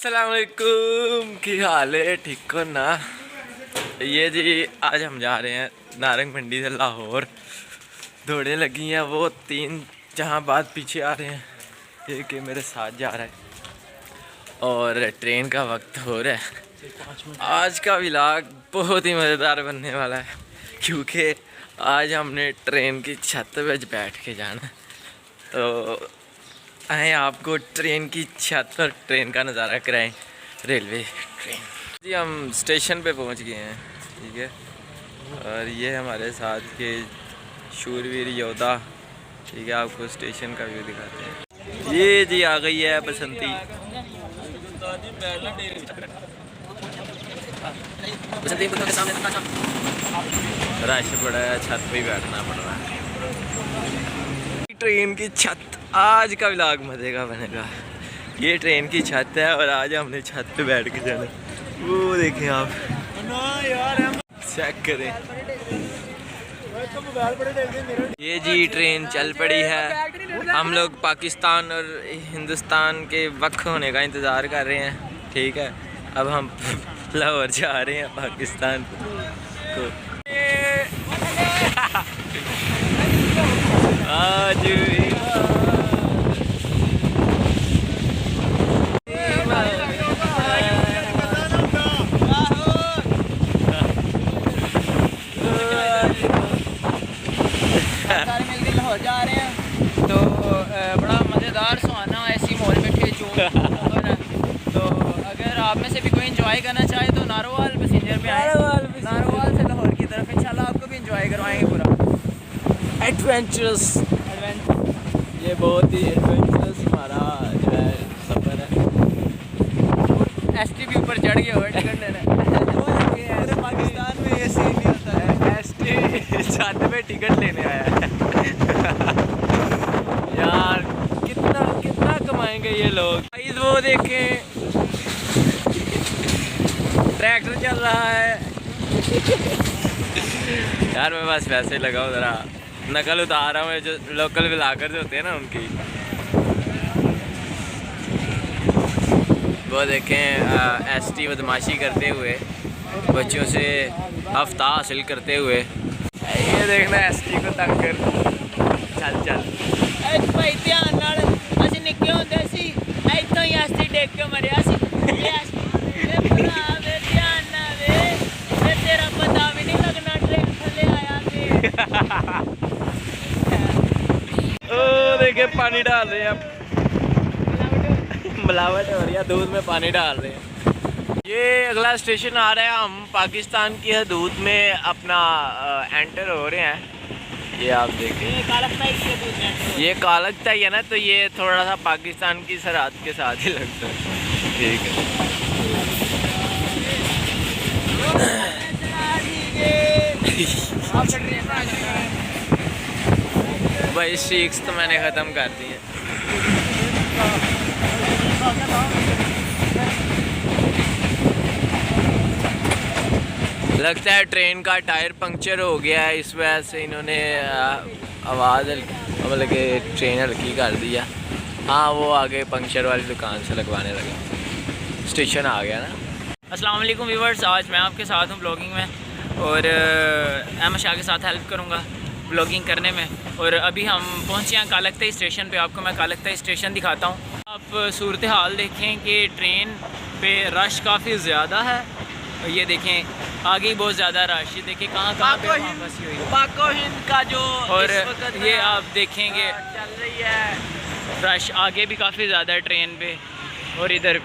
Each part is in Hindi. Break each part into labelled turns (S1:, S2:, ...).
S1: अस्सलामुअलैकुम, की हाल है? ठीक हो ना? ये जी आज हम जा रहे हैं नारंग मंडी से लाहौर। दौड़े लगी हैं, वो 3 जहाँ बाद पीछे आ रहे हैं, ये कि मेरे साथ जा रहा है और ट्रेन का वक्त हो रहा है। आज का व्लॉग बहुत ही मज़ेदार बनने वाला है क्योंकि आज हमने ट्रेन की छत पे बैठ के जाना है। तो आए आपको ट्रेन की छत और ट्रेन का नज़ारा कराएं। रेलवे ट्रेन जी, हम स्टेशन पे पहुंच गए हैं, ठीक है। और ये हमारे साथ के शूरवीर योद्धा, ठीक है। आपको स्टेशन का व्यू दिखाते हैं। ये जी आ गई है बसंती। रश बड़ा है, छत पे ही बैठना पड़ रहा है। ट्रेन की छत, आज का व्लॉग मजे का बनेगा। ये ट्रेन की छत है और आज हमने छत पे बैठ के जाना। वो देखें आप, चेक करें। ये जी ट्रेन चल पड़ी है। हम लोग पाकिस्तान और हिंदुस्तान के वक्त होने का इंतज़ार कर रहे हैं, ठीक है। अब हम लाहौर जा रहे हैं पाकिस्तान को। आज
S2: लाहौर जा रहे हैं तो बड़ा मज़ेदार सुहाना ऐसी मॉल में थे जो। तो अगर आप में से भी कोई इंजॉय करना चाहे तो नारोवाल पैसेंजर पे आए। नारोवाल से लाहौर की तरफ इंशाल्लाह आपको भी इंजॉय करवाएंगे पूरा
S1: एडवेंचरस। ये बहुत ही एडवेंचरस हमारा जो है सफ़र है।
S2: ST भी ऊपर चढ़ गया और टिकट लेना है।
S1: पाकिस्तान में ये सीन नहीं होता है। ST छत पे टिकट लेने आया है। यार कितना कितना कमाएंगे ये लोग। वो देखें, ट्रैक्टर चल रहा है। यार मैं बस वैसे ही लगाओ, ज़रा नकल उतार रहा हूँ। जो लोकल व्लॉगर होते हैं ना उनकी। वो देखें ST बदमाशी करते हुए, बच्चों से हफ्ता हासिल करते हुए। ये देखना ST को तंग कर। चल चल
S2: भाई ध्यान नाल, असीं निक्के हुंदे सी इत्थों ही ST डेग के मरिया सी। ध्यान ना वे, तेरा पता भी नहीं लगना ट्रेन थले आया थे।
S1: ओ देखिए पानी डाल रहे हैं, मिलावट हो रही है, दूध में पानी डाल रहे हैं। ये अगला स्टेशन आ रहा है। हम पाकिस्तान की हदूद में अपना एंटर हो रहे हैं। ये आप देखें, ये कालकता ही है ना, तो ये थोड़ा सा पाकिस्तान की सरहद के साथ ही लगता है, ठीक है। भाई सीक्स तो मैंने ख़त्म कर दी है। लगता है ट्रेन का टायर पंक्चर हो गया है, इस वजह से इन्होंने आवाज़ मतलब कि ट्रेन हल्की कर दिया। हाँ, वो आगे पंक्चर वाली दुकान से लगवाने लगे। स्टेशन आ गया ना।
S2: अस्सलाम वालेकुम व्यूअर्स, आज मैं आपके साथ हूँ ब्लॉगिंग में और अहमद शाह के साथ हेल्प करूँगा ब्लॉगिंग करने में। और अभी हम पहुँचे हैं कालकता स्टेशन पे। आपको मैं कालकता स्टेशन दिखाता हूँ। आप सूरत हाल देखें कि ट्रेन पे रश काफ़ी ज़्यादा है। ये देखें आगे ही बहुत ज़्यादा रश, ये देखें कहाँ कहाँ पे फंसी हुई है।
S1: पाको हिंद का जो
S2: और ये आप देखेंगे
S1: चल रही है
S2: रश आगे भी काफ़ी ज़्यादा है ट्रेन पे, और इधर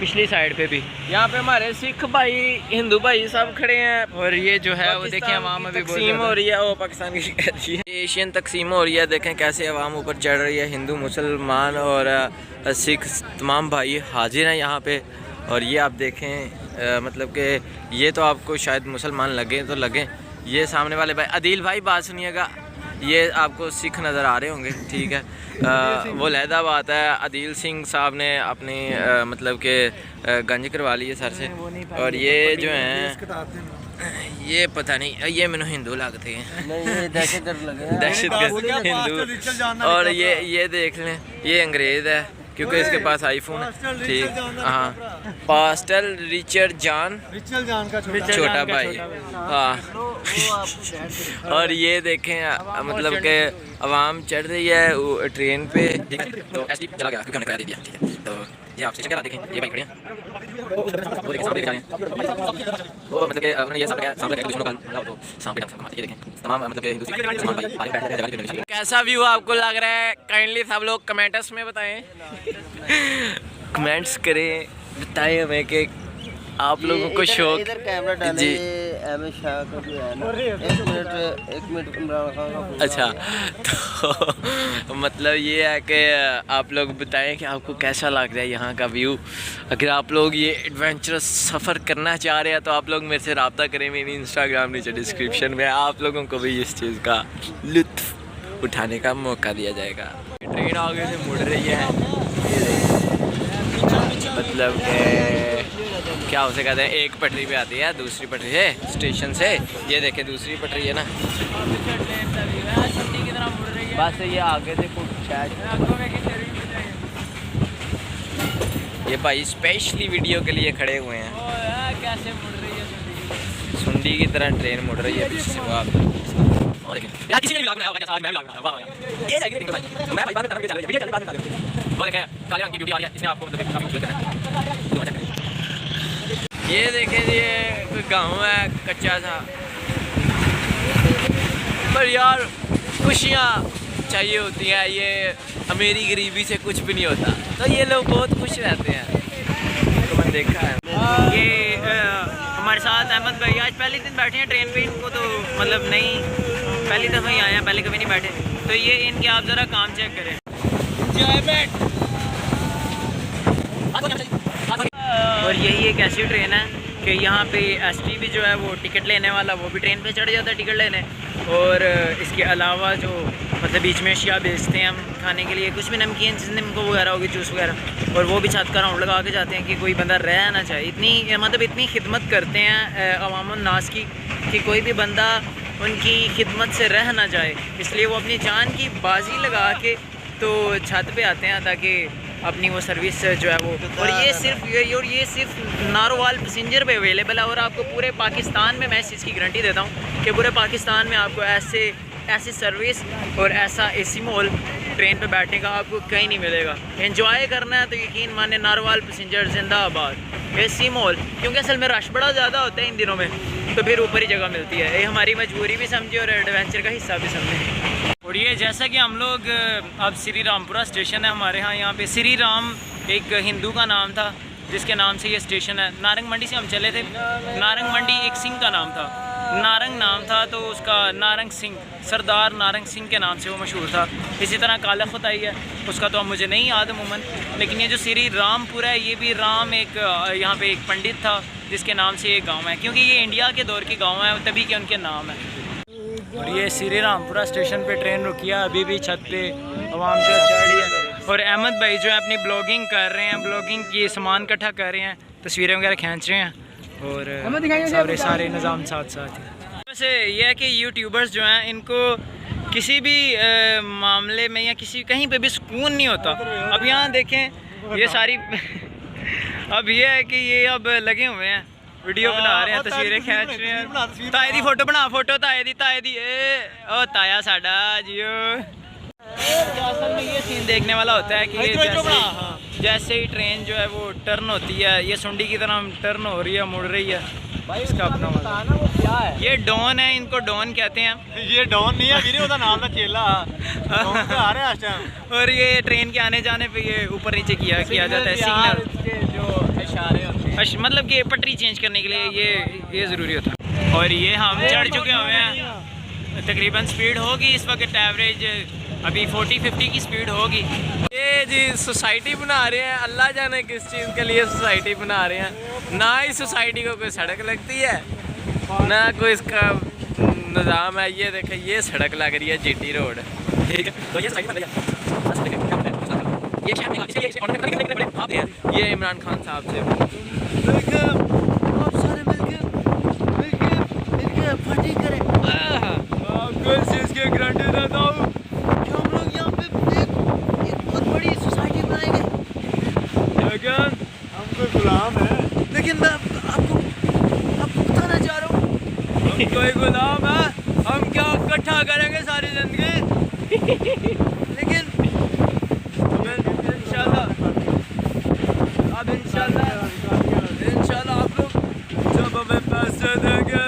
S2: पिछली साइड पे भी।
S1: यहाँ पे हमारे सिख भाई, हिंदू भाई सब खड़े हैं।
S2: और ये जो है वो देखें अवाम अभी
S1: तकसीम हो रही है, वो पाकिस्तान की कहती है। एशियन तकसीम हो रही है। देखें कैसे अवाम ऊपर चढ़ रही है। हिंदू, मुसलमान और सिख तमाम भाई हाजिर हैं यहाँ पे। और ये आप देखें मतलब कि ये तो आपको शायद मुसलमान लगे तो लगे। ये सामने वाले भाई अदील भाई, बात सुनिएगा, ये आपको सिख नज़र आ रहे होंगे, ठीक है। वो लहदा बात है, अदील सिंह साहब ने अपनी मतलब कि गंज करवा ली है सर से। और ये जो हैं ये पता नहीं, ये मैंने हिंदू लगते हैं, दहशतगर्द हिंदू। और ये देख लें, ये अंग्रेज़ है, क्योंकि इसके पास आईफोन। ठीक, हाँ, पास्टल रिचर्ड जान
S3: का
S1: छोटा भाई। हाँ और ये देखें मतलब कि आवाम चढ़ रही है वो ट्रेन पे। ठीक है, तो ऐसे ही चला गया क्योंकि हमने किराया दे दिया। ठीक है, तो ये आप स्टेशन के बाद देखें, ये भाई खड़े हैं, वो देखें सामने दिखा रहे हैं, वो मतलब कि उन्होंने ये सामने लगा दुश्मनों का हमला हो तो सामने डांस करते। ये देखें तमाम मतलब कि हिंदू मुसलमान भाई आगे बैठ रहे हैं जगह पे। कैसा व्यू आपको लग रहा है काइंडली सब लोग कमेंट्स में बताएं। कमेंट्स करें, बताएं हमें कि आप लोगों को शौक।
S3: इधर कैमरा डाले
S1: जी।
S3: अमित शाह का जो है ना, एक मिनट इमरान खान का।
S1: अच्छा, तो मतलब ये है कि आप लोग बताएं कि आपको कैसा लग रहा है यहाँ का व्यू। अगर आप लोग ये एडवेंचरस सफ़र करना चाह रहे हैं तो आप लोग मेरे से रब्ता करें, मेरी इंस्टाग्राम नीचे डिस्क्रिप्शन में। आप लोगों को भी इस चीज़ का लुत्फ़ उठाने का मौका दिया जाएगा। ट्रेन आगे से मुड़ रही है, मतलब कि क्या उसे कहते हैं, एक पटरी पे आती है, दूसरी पटरी है स्टेशन से। ये देखे दूसरी पटरी है ना, बस ये आगे से कुछ शायद। ये भाई स्पेशली वीडियो के लिए खड़े हुए हैं।
S2: कैसे मुड़ रही है
S1: सुंडी की तरह ट्रेन मुड़ रही है पीछे से। वो आप और देखें यार, किसी ने भी लगाया होगा, आज मैं भी लगाया वाह वाह। ये देखिए भाई, मैं भाई बात कर रहा हूं, वीडियो चल बाद में बता दूं। वो देखें काले रंग की ब्यूटी आ रही है, इसमें आपको मतलब काफी खूबसूरत है। ये देखें, ये कोई गाँव है कच्चा सा, पर यार खुशियाँ चाहिए होती हैं। ये अमीरी गरीबी से कुछ भी नहीं होता, तो ये लोग बहुत खुश रहते हैं। तो मैंने देखा है।
S2: ये हमारे साथ अहमद भाई आज पहले दिन बैठे हैं ट्रेन पे। इनको तो मतलब नहीं, पहली दफ़ा ही आए हैं, पहले कभी नहीं बैठे। तो ये इनके आप ज़रा काम चेक करें। और यही एक ऐसी ट्रेन है कि यहाँ पे एसटी भी जो है वो टिकट लेने वाला वो भी ट्रेन पे चढ़ जाता है टिकट लेने। और इसके अलावा जो मतलब बीच में अशिया बेचते हैं हम खाने के लिए, कुछ भी नमकीन निम्को वगैरह होगी, जूस वगैरह, और वो भी छत का राउंड लगा के जाते हैं कि कोई बंदा रह ना चाहे। इतनी मतलब इतनी खिदमत करते हैं अवामुन नास की कि कोई भी बंदा उनकी खिदमत से रह ना जाए, इसलिए वो अपनी जान की बाजी लगा के तो छत पे आते हैं ताकि अपनी वो सर्विस जो है वो। और ये सिर्फ नारोवाल पैसेंजर पे अवेलेबल है। और आपको पूरे पाकिस्तान में मैं इस चीज़ की गारंटी देता हूँ कि पूरे पाकिस्तान में आपको ऐसी सर्विस और ऐसा एसी माहौल ट्रेन पे बैठने का आपको कहीं नहीं मिलेगा। एंजॉय करना है तो यकीन माने नारोवाल पैसेंजर जिंदाबाद। एसी माहौल, क्योंकि असल में रश बड़ा ज़्यादा होता है इन दिनों में, तो फिर ऊपर ही जगह मिलती है। ये हमारी मजबूरी भी समझे और एडवेंचर का हिस्सा भी समझे। और ये जैसा कि हम लोग अब श्री रामपुरा स्टेशन है हमारे यहाँ पे श्री राम एक हिंदू का नाम था जिसके नाम से ये स्टेशन है। नारंग मंडी से हम चले थे। नारंग मंडी एक सिंह का नाम था, नारंग नाम था, तो उसका नारंग सिंह, सरदार नारंग सिंह के नाम से वो मशहूर था। इसी तरह काला खुदाई है, उसका तो अब मुझे नहीं याद अमूमन, लेकिन ये जो श्री रामपुरा है ये भी राम एक यहाँ पे एक पंडित था जिसके नाम से ये गांव है, क्योंकि ये इंडिया के दौर की गांव है तभी के उनके नाम है। और ये श्री रामपुरा स्टेशन पे ट्रेन रुकी है, अभी भी छत पे आवाम जो चढ़ रही है। और अहमद भाई जो है अपनी ब्लॉगिंग कर रहे हैं, ब्लॉगिंग की सामान इकट्ठा कर रहे हैं, तस्वीरें वगैरह खींच रहे हैं और सारे निज़ाम साथ साथ हैं। वैसे ये है कि यूट्यूबर्स जो हैं इनको किसी भी मामले में या कहीं पे भी सुकून नहीं होता। अब यहाँ देखें ये सारी अब ये है कि ये अब लगे हुए हैं वीडियो बना रहे हैं, तस्वीरें खींच रहे हैं। ताए दी फोटो बना, फोटो ताए दी ओ ताया साडा जियो। असल में ये सीन देखने वाला होता है कि ये जैसे ही ट्रेन जो है वो टर्न होती है, ये सुंडी की तरह टर्न हो रही है, मुड़ रही है, इसका अपना वाला वो क्या है। ये डॉन है, इनको डॉन कहते हैं।
S3: ये डॉन नहीं है वीरे, उसका नाम था चेला। डॉन तो आ रहा है इस टाइम।
S2: और ये ट्रेन के आने जाने पे ये ऊपर नीचे किया जाता है सिग्नल,
S3: जो इशारे होते हैं,
S2: मतलब कि पटरी चेंज करने के लिए ये ज़रूरी होता है। और ये हम चढ़ चुके हुए हैं, तकरीबन स्पीड होगी इस वक्त एवरेज अभी 40-50 की स्पीड होगी।
S1: ये जी सोसाइटी बना रहे हैं, अल्लाह जाने किस चीज़ के लिए सोसाइटी बना रहे हैं। ना इस सोसाइटी को कोई सड़क लगती है ना कोई इसका निज़ाम है। ये देखें, ये सड़क लग रही है जीटी रोड, ठीक है, तो ये सोसाइटी बन रही है। ये इमरान खान साहब से इसके गारंटी देता हूँ कि हम लोग यहाँ पे एक बहुत बड़ी सोसाइटी बनाएंगे। लेकिन मैं आपको बताना चाह रहा हूँ, हम कोई गुलाम है, हम क्या इकट्ठा करेंगे सारी जिंदगी, लेकिन इंशाल्लाह आप लोग जब हमें पैसे देंगे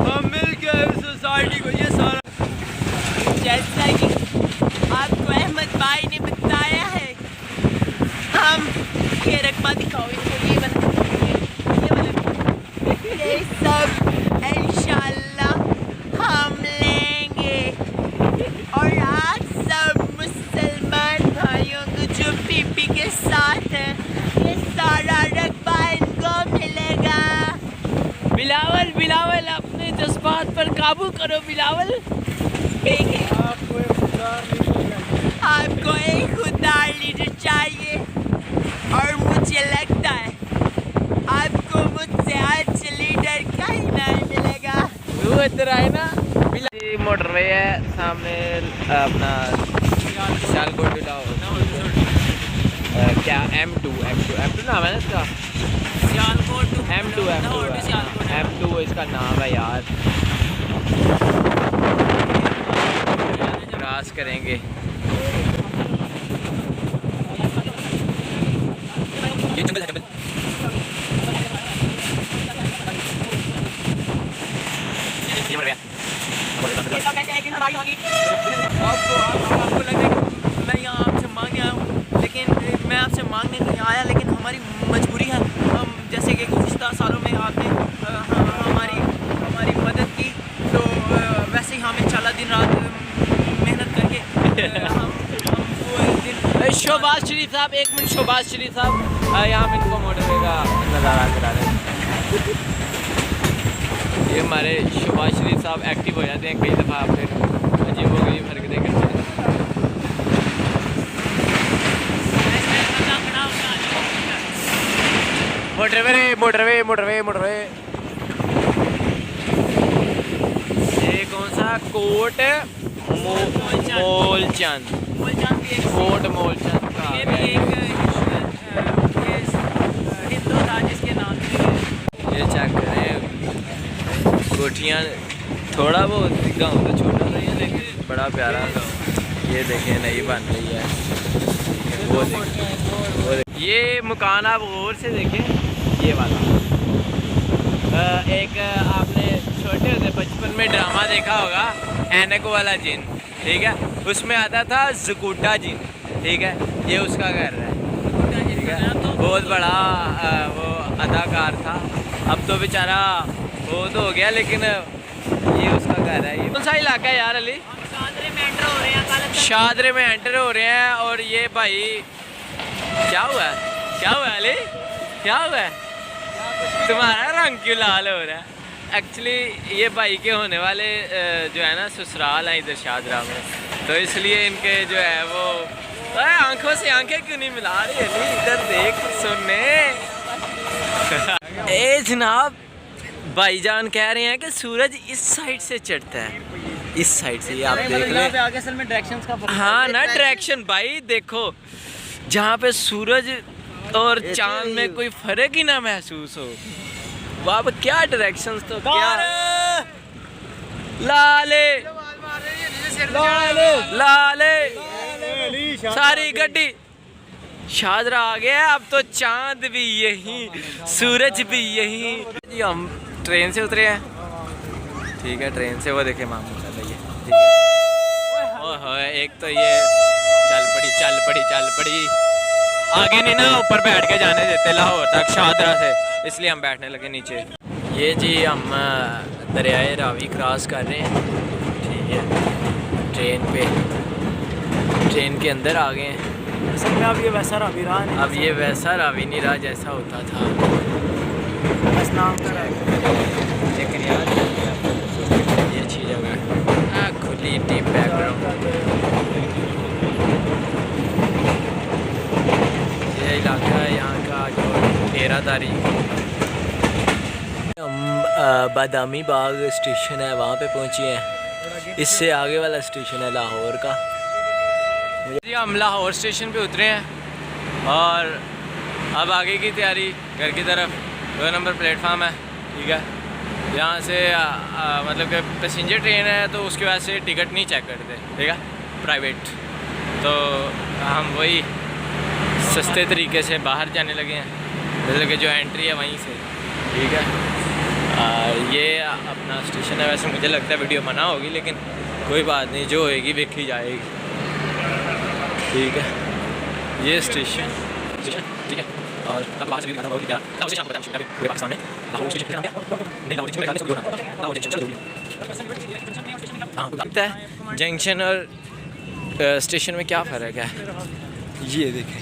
S1: हम मिल के सोसाइटी को ये सारा,
S4: जैसा कि आपको अहमद भाई ने बताया है, हम ये रकबा दिखाओ इनको, ये सब इंशाल्लाह हम लेंगे। और आप सब मुसलमान भाइयों को जो पीपी के साथ है, ये सारा रकबा इनको मिलेगा।
S2: बिलावल बिलावल अपने जज्बात पर काबू करो बिलावल।
S4: आपको एक खुददार लीडर चाहिए और मुझे लगता है आपको मुझसे अच्छे लीडर कहीं नहीं मिलेगा।
S2: वो इधर आए ना।
S1: मोटरवे है सामने अपना सियालकोट टू लाहौर, क्या M2 नाम है ना इसका,
S2: सियालकोट टू
S1: M2 इसका नाम है यार। क्रॉस करेंगे ये जंगल है, आपको लगे मैं यहाँ आपसे मांगने आया हूँ, लेकिन मैं आपसे मांगने नहीं आया, लेकिन हमारी मजबूरी है। हम जैसे कि गुज़िश्ता सालों में आपने हमारी मदद की, तो वैसे ही हम इंशाल्लाह दिन रात मेहनत करके हम वो दिन।
S2: शोबाज शरीफ साहब, एक मिनट शोबाज शरीफ साहब, यहाँ पे इनको मोटरवे का नज़ारा करा रहे हैं। ये हमारे शोबाज शरीफ साहब एक्टिव हो जाते हैं कई दफ़ा, फिर अजीब हो गई हरकतें करते हैं। मोटरवे ये कौन सा कोट मोलचंद कोट मोलचंद का,
S4: ये भी एक हिंदू था जिसके नाम से
S1: ये चेक करें कोठियाँ, थोड़ा बहुत गाँव तो छोटा नहीं है लेकिन बड़ा प्यारा गाँव। ये देखें नई बन रही है, वो देखें ये मकान आप गौर से देखें, ये वाला एक आपने छोटे होते बचपन में ड्रामा देखा होगा ऐनक वाला जिन, ठीक है, उसमें आता था जकूटा जिन, ठीक है, ये उसका घर है, ठीक है, बहुत बड़ा वो अदाकार था, अब तो बेचारा वो तो हो गया, लेकिन ये उसका घर है। ये कौन सा इलाका है यार अली? शादरे में एंटर हो रहे हैं। और ये भाई क्या हुआ है अली, क्या हुआ है तुम्हारा रंग क्यों लाल हो रहा है? एक्चुअली ये भाई के होने वाले जो है ना ससुराल है इधर शादरा में, तो इसलिए इनके जो है वो आंखों से आंखें क्यों नहीं मिला रही है, इधर देख सुनने। ए जनाब, भाईजान कह रहे हैं कि सूरज इस साइड से चढ़ता है, इस साइड से, ये आप देख लें।
S2: आगे असल में डायरेक्शंस का फर्क
S1: हाँ ना, डायरेक्शन भाई देखो, जहाँ पे सूरज और चांद में कोई फर्क ही ना महसूस हो, वहाँ पे क्या डायरेक्शंस, तो क्या लाले सारी गड्डी शादरा आ गया, अब तो चांद भी यही, सूरज भी यही। जी हम ट्रेन से उतरे हैं, ठीक है, ट्रेन से वो देखे मामू चल रही है, ठीक है। ओह एक तो ये चल पड़ी आगे नहीं ना ऊपर बैठ के जाने देते लाहौर तक शादरा से, इसलिए हम बैठने लगे नीचे। ये जी हम दरियाए रावी क्रॉस कर रहे हैं, ठीक है, ट्रेन के अंदर आ गए हैं।
S2: असल में अब ये वैसा रावी रहा नहीं,
S1: अब ये वैसा रावी नहीं रहा जैसा होता था,
S2: बस नाम का
S1: लेकिन यार ये अच्छी जगह है, खुली डीप बैकग्राउंड। ये इलाका है यहाँ का जो डेरादारी। हम बादामी बाग स्टेशन है वहाँ पे पहुँचे हैं, इससे आगे वाला स्टेशन है लाहौर का। जी हम लाहौर स्टेशन पे उतरे हैं और अब आगे की तैयारी घर की तरफ। 2 नंबर प्लेटफार्म है, ठीक है। यहाँ से मतलब कि पैसेंजर ट्रेन है तो उसकी वजह से टिकट नहीं चेक करते, ठीक है, प्राइवेट। तो हम वही सस्ते तरीके से बाहर जाने लगे हैं, जैसे कि जो एंट्री है वहीं से, ठीक है। ये अपना स्टेशन है। वैसे मुझे लगता है वीडियो मना होगी, लेकिन कोई बात नहीं, जो होएगी देखी जाएगी, ठीक है। ये स्टेशन, ठीक है। और अब बाहर से भी बहुत प्यारा स्टेशन आपको बताऊं पूरे पाकिस्तान में लाहौर स्टेशन के नाम है। नहीं लाहौर स्टेशन में सब जोड़ना लाहौर स्टेशन चलो हाँ लगता है जंक्शन और स्टेशन में क्या फ़र्क है। ये देखें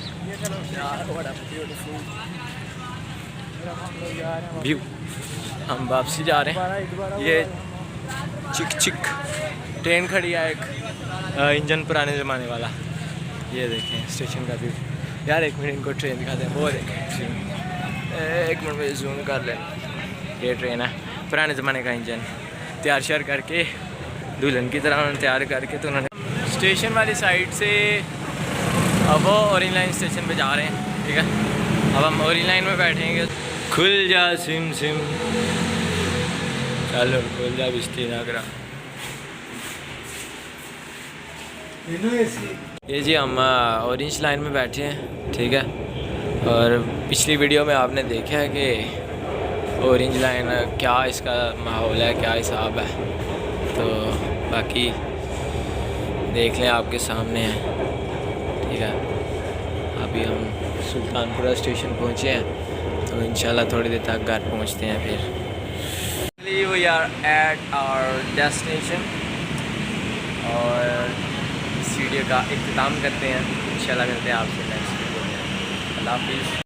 S1: व्यू। हम वापसी जा रहे हैं। ये चिक चिक ट्रेन खड़ी है एक, इंजन पुराने ज़माने वाला। ये देखें स्टेशन का व्यू। यार एक मिनट इनको ट्रेन दिखाते हैं, वो देखें ट्रेन। एक मिनट में जूम कर लें। ये ट्रेन है, पुराने ज़माने का इंजन तैयार श्यार करके दुल्हन की तरह उन्होंने तैयार करके, तो उन्होंने स्टेशन वाली साइड से अब वो ऑरेंज लाइन स्टेशन पे जा रहे हैं, ठीक है। अब हम ऑरेंज लाइन में बैठेंगे। खुल जा सिम सिम, चलो खुल जा बिस्ती ना करा। ये जी हम ऑरेंज लाइन में बैठे हैं, ठीक है। और पिछली वीडियो में आपने देखा है कि ऑरेंज लाइन क्या इसका माहौल है, क्या हिसाब है, तो बाकी देख लें, आपके सामने है, ठीक है। अभी हम सुल्तानपुरा स्टेशन पहुँचे हैं, तो इंशाल्लाह थोड़ी देर तक घर पहुँचते हैं। फिर we are at our destination और इस वीडियो का इख्तिताम करते हैं। इंशाल्लाह मिलते हैं आपसे नेक्स्ट वीडियो में। अल्लाह हाफिज़।